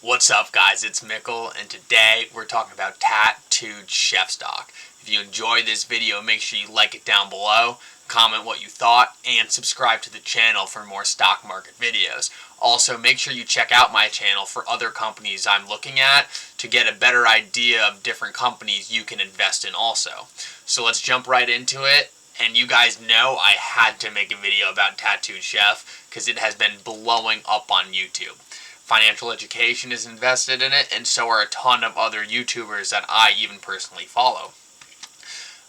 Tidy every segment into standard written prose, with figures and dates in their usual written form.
What's up, guys? It's Mikkel, and today we're talking about Tattooed Chef Stock. If you enjoyed this video, make sure you like it down below, comment what you thought, and subscribe to the channel for more stock market videos. Also, make sure you check out my channel for other companies I'm looking at to get a better idea of different companies you can invest in also. So let's jump right into it. And you guys know I had to make a video about Tattooed Chef because it has been blowing up on YouTube. FinancialEducation is invested in it, and so are a ton of other YouTubers that I even personally follow.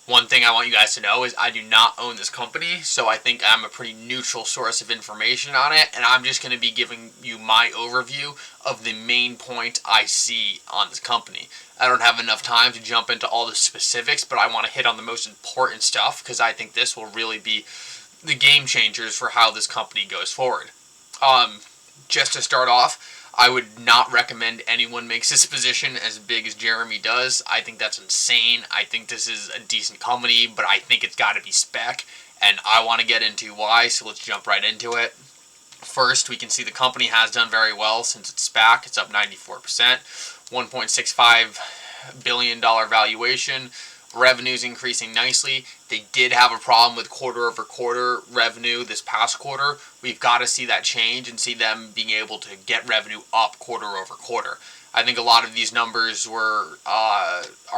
One thing I want you guys to know is I do not own this company, so I think I'm a pretty neutral source of information on it, and I'm just going to be giving you my overview of the main points I see on this company. I don't have enough time to jump into all the specifics, but I want to hit on the most important stuff because I think this will really be the game changers for how this company goes forward. Just to start off, I would not recommend anyone makes this position as big as Jeremy does. I think that's insane. I think this is a decent company, but I think it's got to be spec, and I want to get into why, so let's jump right into it. First, we can see the company has done very well since it's SPAC. It's up 94%, $1.65 billion valuation. Revenue's increasing nicely. They did have a problem with quarter-over-quarter revenue this past quarter. We've got to see that change and see them being able to get revenue up quarter-over-quarter. I think a lot of these numbers are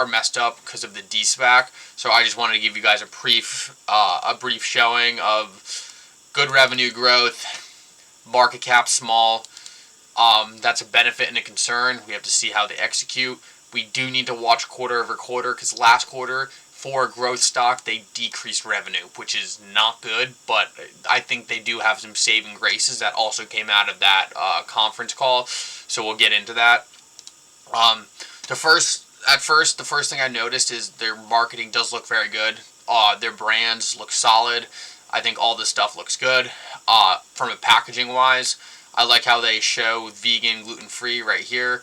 messed up because of the de-SPAC, so I just wanted to give you guys a brief showing of good revenue growth, market cap small. That's a benefit and a concern. We have to see how they execute. We do need to watch quarter over quarter because last quarter, for a growth stock, they decreased revenue, which is not good, but I think they do have some saving graces that also came out of that conference call, so we'll get into that. The first thing I noticed is their marketing does look very good. Their brands look solid. I think all this stuff looks good. From a packaging wise, I like how they show vegan, gluten-free right here.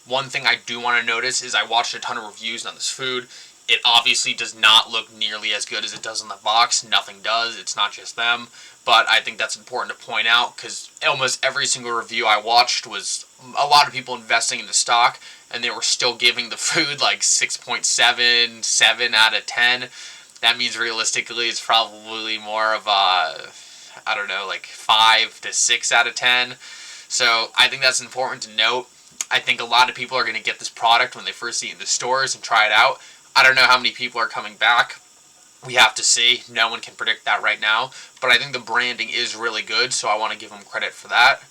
One thing I do want to notice is I watched a ton of reviews on this food. It obviously does not look nearly as good as it does on the box. Nothing does. It's not just them. But I think that's important to point out because almost every single review I watched was a lot of people investing in the stock, and they were still giving the food like 6.7, 7 out of 10. That means realistically it's probably more of a, I don't know, like 5 to 6 out of 10. So I think that's important to note. I think a lot of people are going to get this product when they first see it in the stores and try it out. I don't know how many people are coming back. We have to see. No one can predict that right now. But I think the branding is really good, so I want to give them credit for that.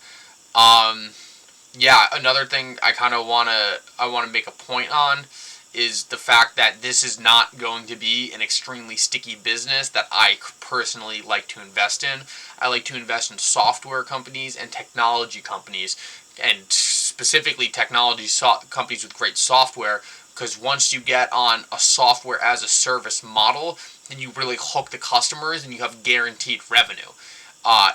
Another thing I want to make a point on is the fact that this is not going to be an extremely sticky business that I personally like to invest in. I like to invest in software companies and technology companies, and specifically technology companies with great software, because once you get on a software as a service model, then you really hook the customers and you have guaranteed revenue.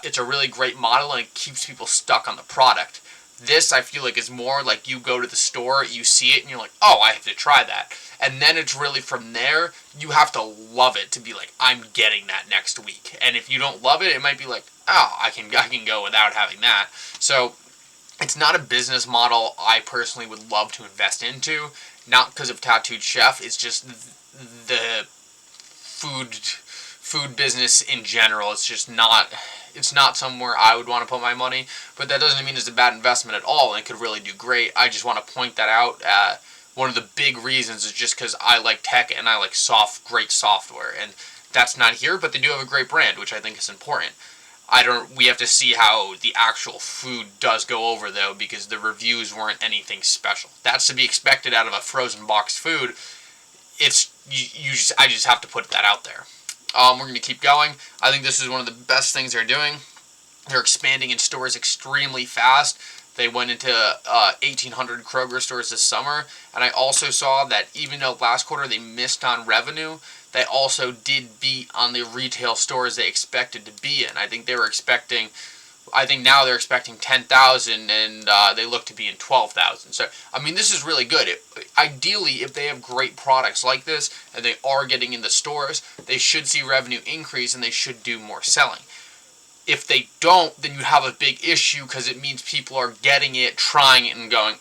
It's a really great model and it keeps people stuck on the product. This, I feel like, is more like you go to the store, you see it, and you're like, oh, I have to try that. And then it's really from there, you have to love it to be like, I'm getting that next week. And if you don't love it, it might be like, oh, I can go without having that. So it's not a business model I personally would love to invest into. Not because of Tattooed Chef, it's just the food business in general. It's not somewhere I would want to put my money, but that doesn't mean it's a bad investment at all, and it could really do great. I just want to point that out. One of the big reasons is just because I like tech and I like great software, and that's not here, but they do have a great brand, which I think is important. We have to see how the actual food does go over, though, because the reviews weren't anything special. That's to be expected out of a frozen boxed food. I just have to put that out there. We're going to keep going. I think this is one of the best things they're doing. They're expanding in stores extremely fast. They went into 1,800 Kroger stores this summer, and I also saw that even though last quarter they missed on revenue, they also did beat on the retail stores they expected to be in. I think now they're expecting 10,000, and they look to be in 12,000. So, I mean, this is really good. Ideally, if they have great products like this, and they are getting in the stores, they should see revenue increase, and they should do more selling. If they don't, then you have a big issue because it means people are getting it, trying it, and going,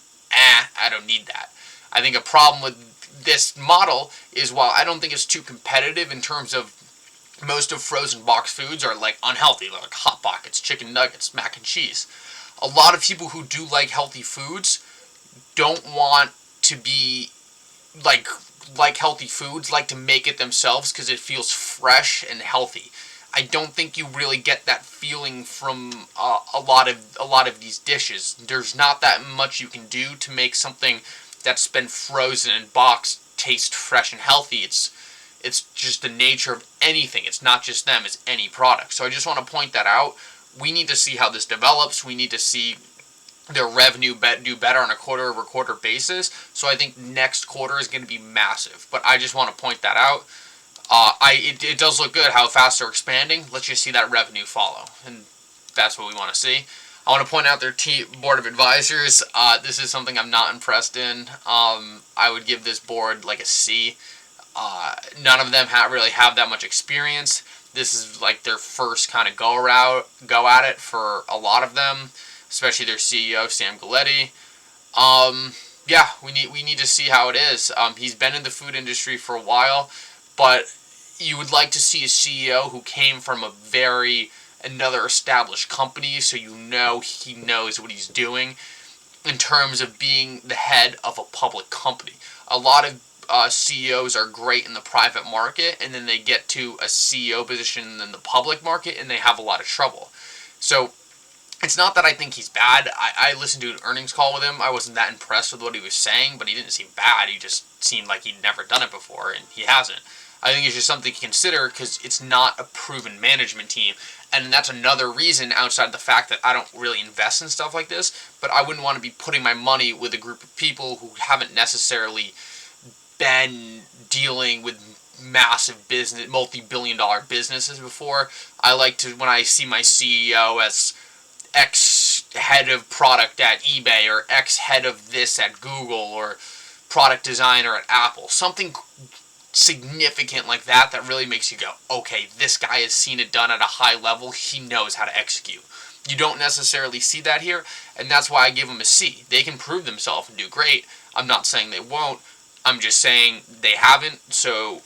I don't need that. I think a problem with this model is, while I don't think it's too competitive in terms of most of frozen box foods are like unhealthy, like Hot Pockets, chicken nuggets, mac and cheese. A lot of people who do like healthy foods don't want to be like healthy foods, like to make it themselves because it feels fresh and healthy. I don't think you really get that feeling from a lot of these dishes. There's not that much you can do to make something that's been frozen and boxed taste fresh and healthy. It's just the nature of anything. It's not just them, it's any product. So I just want to point that out. We need to see how this develops. We need to see their revenue do better on a quarter-over-quarter basis. So I think next quarter is going to be massive. But I just want to point that out. It does look good how fast they're expanding. Let's just see that revenue follow. And that's what we want to see. I want to point out their board of advisors. This is something I'm not impressed in. I would give this board like a C. None of them really have that much experience. This is like their first kind of go at it for a lot of them, especially their CEO, Sam Galletti. Yeah, we need to see how it is. He's been in the food industry for a while, but you would like to see a CEO who came from another established company, so you know he knows what he's doing in terms of being the head of a public company. A lot of CEOs are great in the private market, and then they get to a CEO position in the public market, and they have a lot of trouble. So it's not that I think he's bad. I listened to an earnings call with him. I wasn't that impressed with what he was saying, but he didn't seem bad. He just seemed like he'd never done it before, and he hasn't. I think it's just something to consider because it's not a proven management team. And that's another reason, outside the fact that I don't really invest in stuff like this, but I wouldn't want to be putting my money with a group of people who haven't necessarily been dealing with massive business, multi-billion-dollar businesses before. I like to, when I see my CEO as ex-head of product at eBay or ex-head of this at Google or product designer at Apple, something significant like that really makes you go, okay, this guy has seen it done at a high level. He knows how to execute. You don't necessarily see that here, and that's why I give them a C. They can prove themselves and do great. I'm not saying they won't. I'm just saying they haven't, so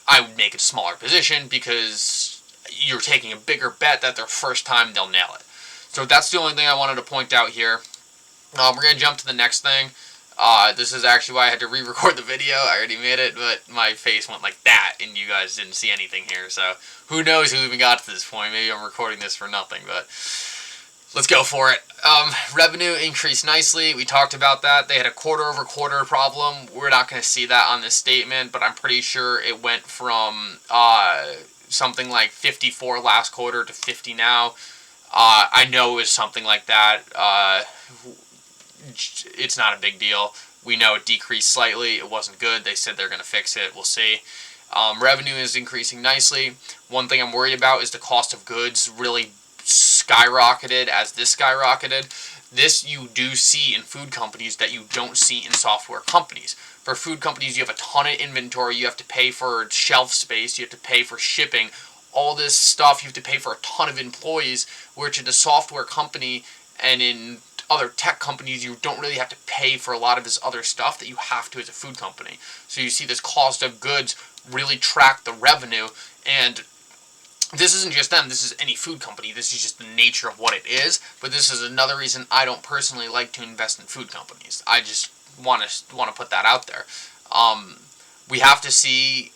I would make it a smaller position because you're taking a bigger bet that their first time they'll nail it. So that's the only thing I wanted to point out here. We're going to jump to the next thing. This is actually why I had to re-record the video. I already made it, but my face went like that, and you guys didn't see anything here. So who knows who even got to this point. Maybe I'm recording this for nothing, but let's go for it. Revenue increased nicely. We talked about that. They had a quarter-over-quarter problem. We're not going to see that on this statement, but I'm pretty sure it went from something like 54 last quarter to 50 now. I know it was something like that. It's not a big deal. We know it decreased slightly. It wasn't good. They said they're going to fix it. We'll see. Revenue is increasing nicely. One thing I'm worried about is the cost of goods really skyrocketed as this skyrocketed. This you do see in food companies that you don't see in software companies. For food companies, you have a ton of inventory. You have to pay for shelf space. You have to pay for shipping. All this stuff, you have to pay for a ton of employees, which in a software company and in other tech companies, you don't really have to pay for a lot of this other stuff that you have to as a food company. So you see this cost of goods really track the revenue, and this isn't just them, this is any food company. This is just the nature of what it is, but this is another reason I don't personally like to invest in food companies. I just want to put that out there. We have to see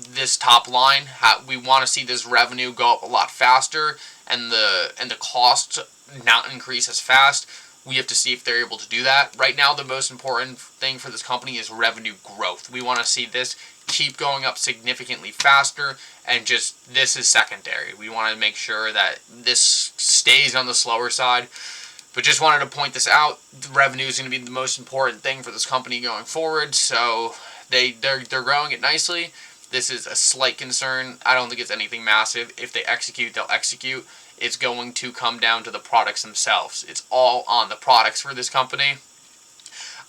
this top line. We want to see this revenue go up a lot faster, and the cost not increase as fast. We have to see if they're able to do that. Right now, the most important thing for this company is revenue growth. We want to see this keep going up significantly faster, and just this is secondary. We want to make sure that this stays on the slower side. But just wanted to point this out. The revenue is going to be the most important thing for this company going forward. So they're growing it nicely. This is a slight concern. I don't think it's anything massive. If they execute, they'll execute. It's going to come down to the products themselves. It's all on the products for this company.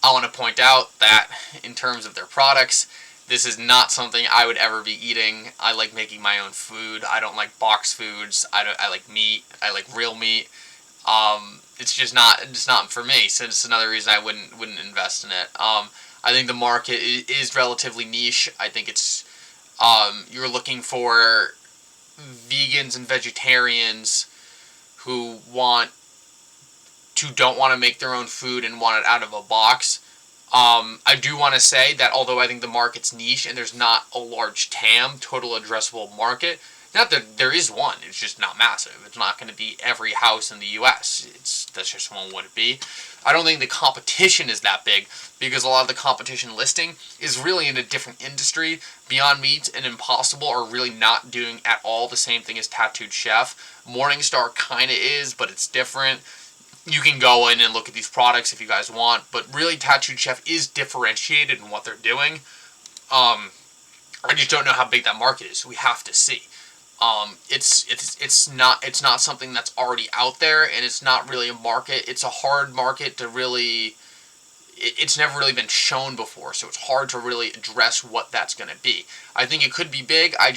I want to point out that in terms of their products, this is not something I would ever be eating. I like making my own food. I don't like box foods. I like meat. I like real meat. it's just not for me. So it's another reason I wouldn't invest in it. I think the market is relatively niche. I think it's you're looking for vegans and vegetarians who don't want to make their own food and want it out of a box. I do want to say that although I think the market's niche and there's not a large TAM, total addressable market, not that there is one, it's just not massive. It's not going to be every house in the U.S. That's just one would it be. I don't think the competition is that big because a lot of the competition listing is really in a different industry. Beyond Meat and Impossible are really not doing at all the same thing as Tattooed Chef. Morningstar kind of is, but it's different. You can go in and look at these products if you guys want, but really Tattooed Chef is differentiated in what they're doing. I just don't know how big that market is. We have to see. It's not something that's already out there, and it's not really a market. It's a hard market to really. It's never really been shown before, so it's hard to really address what that's going to be. I think it could be big. I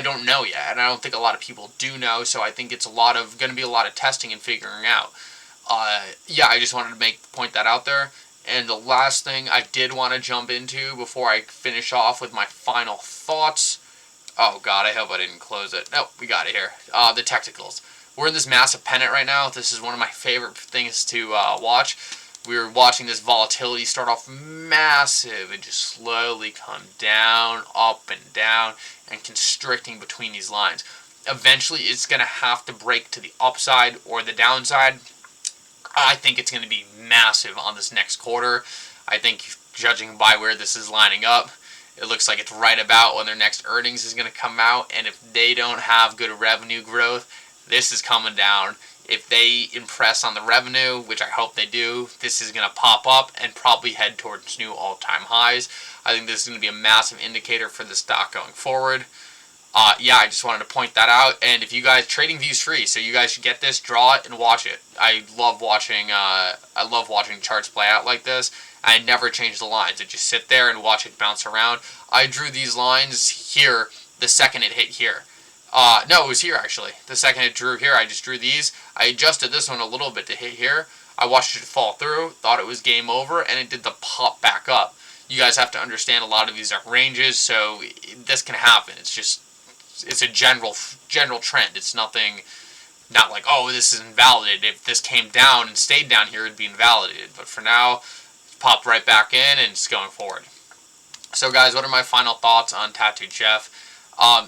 don't know yet, and I don't think a lot of people do know. So I think it's going to be a lot of testing and figuring out. Yeah, I just wanted to point that out there. And the last thing I did want to jump into before I finish off with my final thoughts. Oh God, I hope I didn't close it. No, we got it here. The technicals. We're in this massive pennant right now. This is one of my favorite things to watch. We're watching this volatility start off massive and just slowly come down, up and down, and constricting between these lines. Eventually, it's going to have to break to the upside or the downside. I think it's going to be massive on this next quarter. I think, judging by where this is lining up, it looks like it's right about when their next earnings is going to come out. And if they don't have good revenue growth, this is coming down. If they impress on the revenue, which I hope they do, this is going to pop up and probably head towards new all-time highs. I think this is going to be a massive indicator for the stock going forward. Yeah, I just wanted to point that out. And if you guys, trading views free, so you guys should get this, draw it, and watch it. I love watching charts play out like this. I never change the lines. I just sit there and watch it bounce around. I drew these lines here the second it hit here. No, it was here actually. The second it drew here, I just drew these. I adjusted this one a little bit to hit here. I watched it fall through, thought it was game over, and it did the pop back up. You guys have to understand a lot of these are ranges, so this can happen. It's a general trend. It's not like, oh, this is invalidated. If this came down and stayed down here, it'd be invalidated. But for now, it's popped right back in and it's going forward. So guys, what are my final thoughts on Tattooed Chef?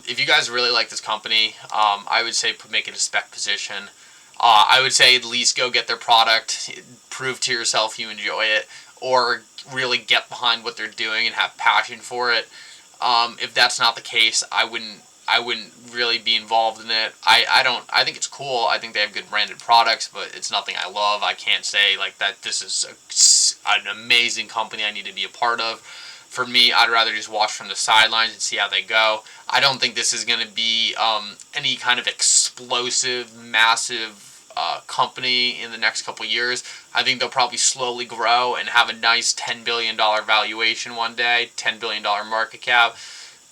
If you guys really like this company, I would say make it a spec position. I would say at least go get their product, prove to yourself you enjoy it, or really get behind what they're doing and have passion for it. If that's not the case, I wouldn't really be involved in it. I think it's cool. I think they have good branded products, but it's nothing I love. I can't say like that this is an amazing company I need to be a part of. For me, I'd rather just watch from the sidelines and see how they go. I don't think this is going to be any kind of explosive, massive company in the next couple years. I think they'll probably slowly grow and have a nice $10 billion valuation one day, $10 billion market cap.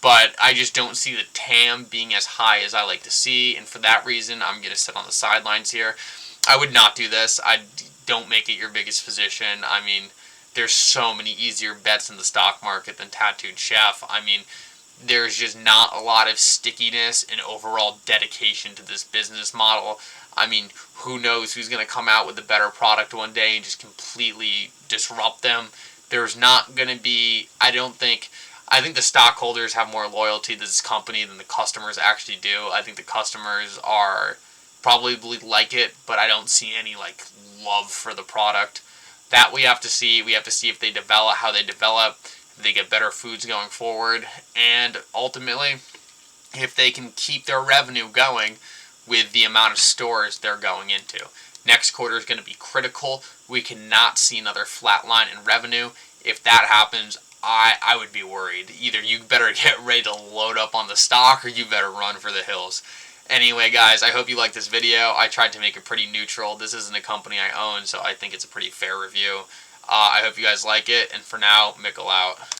But I just don't see the TAM being as high as I like to see, and for that reason, I'm going to sit on the sidelines here. I would not do this. Don't make it your biggest position. I mean, there's so many easier bets in the stock market than Tattooed Chef. I mean, there's just not a lot of stickiness and overall dedication to this business model. I mean, who knows who's going to come out with a better product one day and just completely disrupt them. There's not going to be, I think the stockholders have more loyalty to this company than the customers actually do. I think the customers are probably like it, but I don't see any like love for the product. That we have to see. We have to see if they develop, how they develop, if they get better foods going forward, and ultimately, if they can keep their revenue going with the amount of stores they're going into. Next quarter is going to be critical. We cannot see another flat line in revenue. If that happens, I would be worried. Either you better get ready to load up on the stock or you better run for the hills. Anyway, guys, I hope you liked this video. I tried to make it pretty neutral. This isn't a company I own, so I think it's a pretty fair review. I hope you guys like it, and for now, Mickle out.